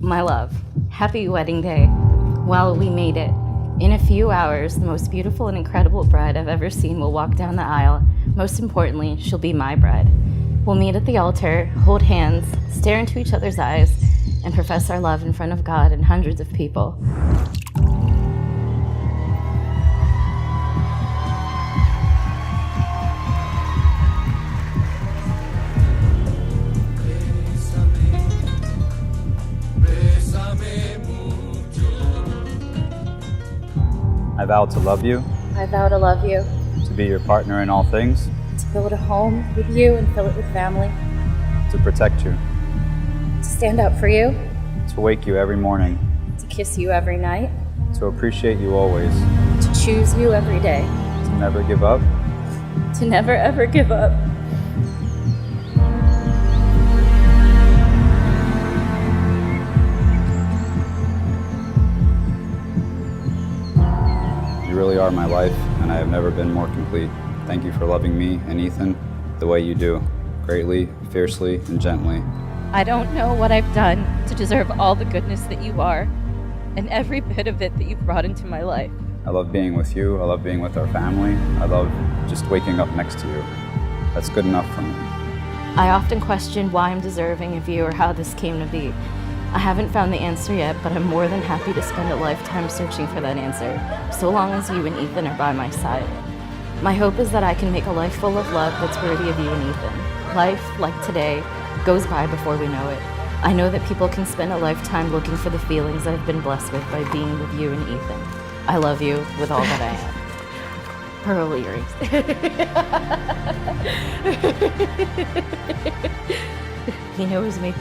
My love, happy wedding day. Well, we made it. In a few hours, the most beautiful and incredible bride I've ever seen will walk down the aisle. Most importantly, she'll be my bride. We'll meet at the altar, hold hands, stare into each other's eyes, and profess our love in front of God and hundreds of people. I vow to love you, I vow to love you, to be your partner in all things, to build a home with you and fill it with family, to protect you, to stand up for you, to wake you every morning, to kiss you every night, to appreciate you always, to choose you every day, to never give up, to never ever give up. You really are my life, and I have never been more complete. Thank you for loving me and Ethan the way you do, greatly, fiercely, and gently. I don't know what I've done to deserve all the goodness that you are, and every bit of it that you've brought into my life. I love being with you, I love being with our family, I love just waking up next to you. That's good enough for me. I often question why I'm deserving of you or how this came to be. I haven't found the answer yet, but I'm more than happy to spend a lifetime searching for that answer, so long as you and Ethan are by my side. My hope is that I can make a life full of love that's worthy of you and Ethan. Life, like today, goes by before we know it. I know that people can spend a lifetime looking for the feelings that I've been blessed with by being with you and Ethan. I love you with all that I am. Pearl earrings. He knows me.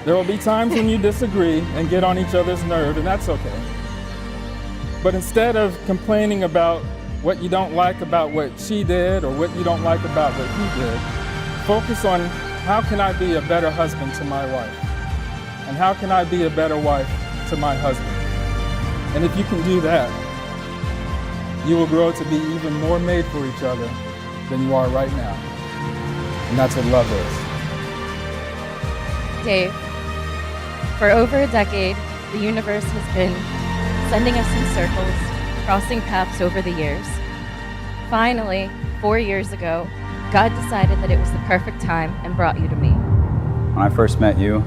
There will be times when you disagree and get on each other's nerve, and that's okay. But instead of complaining about what you don't like about what she did or what you don't like about what he did, focus on how can I be a better husband to my wife? And how can I be a better wife to my husband? And if you can do that, you will grow to be even more made for each other than you are right now. And that's what love is. Dave, for over a decade, the universe has been sending us in circles, crossing paths over the years. Finally, 4 years ago, God decided that it was the perfect time and brought you to me. When I first met you,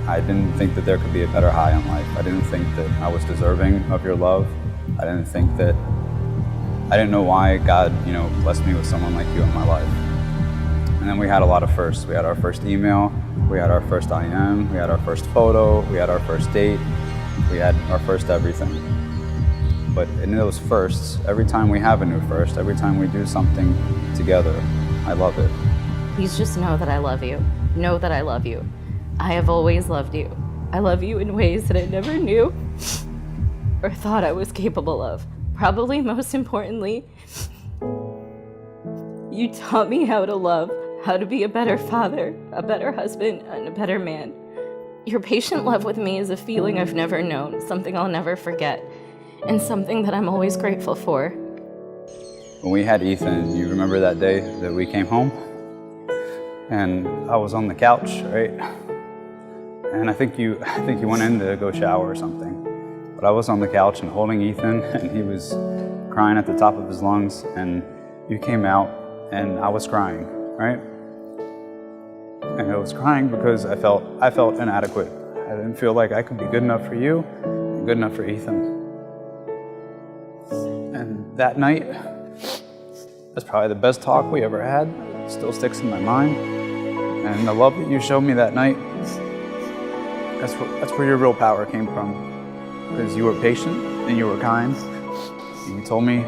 I didn't think that there could be a better high in life. I didn't think that I was deserving of your love. I didn't know why God, blessed me with someone like you in my life. And then we had a lot of firsts. We had our first email, we had our first IM, we had our first photo, we had our first date, we had our first everything. But in those firsts, every time we have a new first, every time we do something together, I love it. Please just know that I love you. Know that I love you. I have always loved you. I love you in ways that I never knew or thought I was capable of. Probably most importantly, you taught me how to love, how to be a better father, a better husband, and a better man. Your patient love with me is a feeling I've never known, something I'll never forget, and something that I'm always grateful for. When we had Ethan, you remember that day that we came home? And I was on the couch, right? And I think you went in to go shower or something. But I was on the couch and holding Ethan, and he was crying at the top of his lungs, and you came out, and I was crying, right? And I was crying because I felt inadequate. I didn't feel like I could be good enough for you and good enough for Ethan. And that night, that's probably the best talk we ever had. It still sticks in my mind. And the love that you showed me that night, that's where your real power came from. Because you were patient and you were kind. And you told me,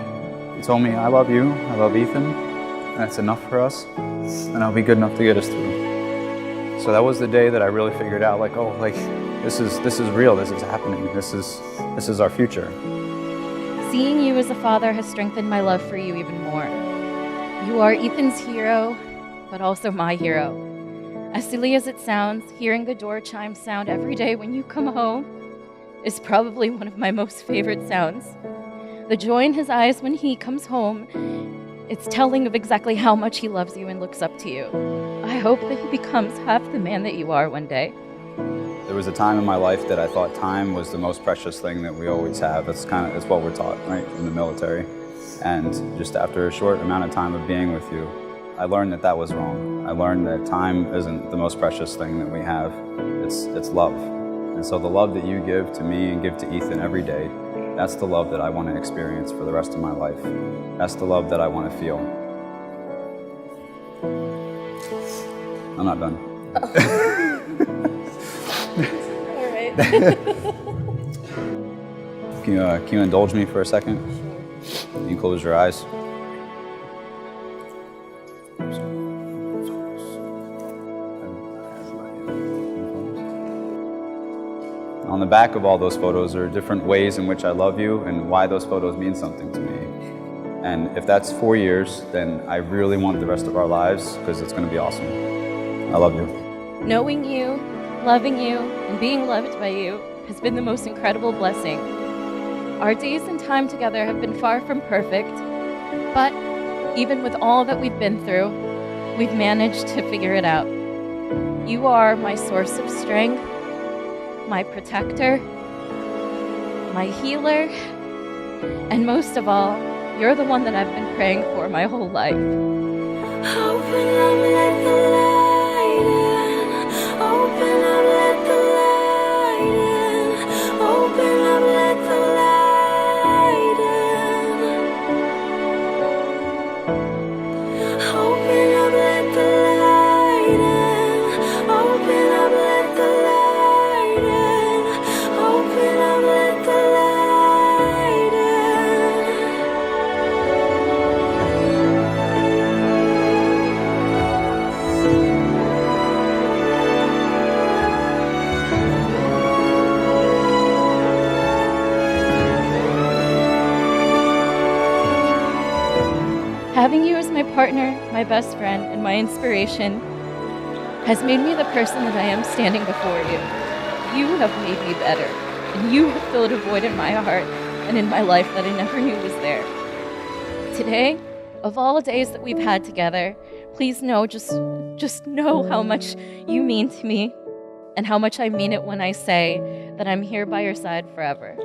I love you, I love Ethan, and that's enough for us, and I'll be good enough to get us through. So that was the day that I really figured out, this is real, this is happening, this is our future. Seeing you as a father has strengthened my love for you even more. You are Ethan's hero, but also my hero. As silly as it sounds, hearing the door chime sound every day when you come home is probably one of my most favorite sounds. The joy in his eyes when he comes home, it's telling of exactly how much he loves you and looks up to you. I hope that he becomes half the man that you are one day. There was a time in my life that I thought time was the most precious thing that we always have. That's what we're taught, right, in the military. And just after a short amount of time of being with you, I learned that that was wrong. I learned that time isn't the most precious thing that we have. It's love. And so the love that you give to me and give to Ethan every day, that's the love that I want to experience for the rest of my life. That's the love that I want to feel. I'm not done. All right. Can you indulge me for a second? Can you close your eyes? On the back of all those photos are different ways in which I love you and why those photos mean something to me. And if that's 4 years, then I really want the rest of our lives because it's going to be awesome. I love you. Knowing you, loving you, and being loved by you has been the most incredible blessing. Our days and time together have been far from perfect, but even with all that we've been through, we've managed to figure it out. You are my source of strength, my protector, my healer, and most of all, you're the one that I've been praying for my whole life. Open up, let the light in. Open up, let the light in. Open up, let the light in. Open up, let the light in. Open up, let the light in. Open up, let the light in. Having you as my partner, my best friend, and my inspiration has made me the person that I am standing before you. You have made me better, and you have filled a void in my heart and in my life that I never knew was there. Today, of all the days that we've had together, please know, just know how much you mean to me and how much I mean it when I say that I'm here by your side forever.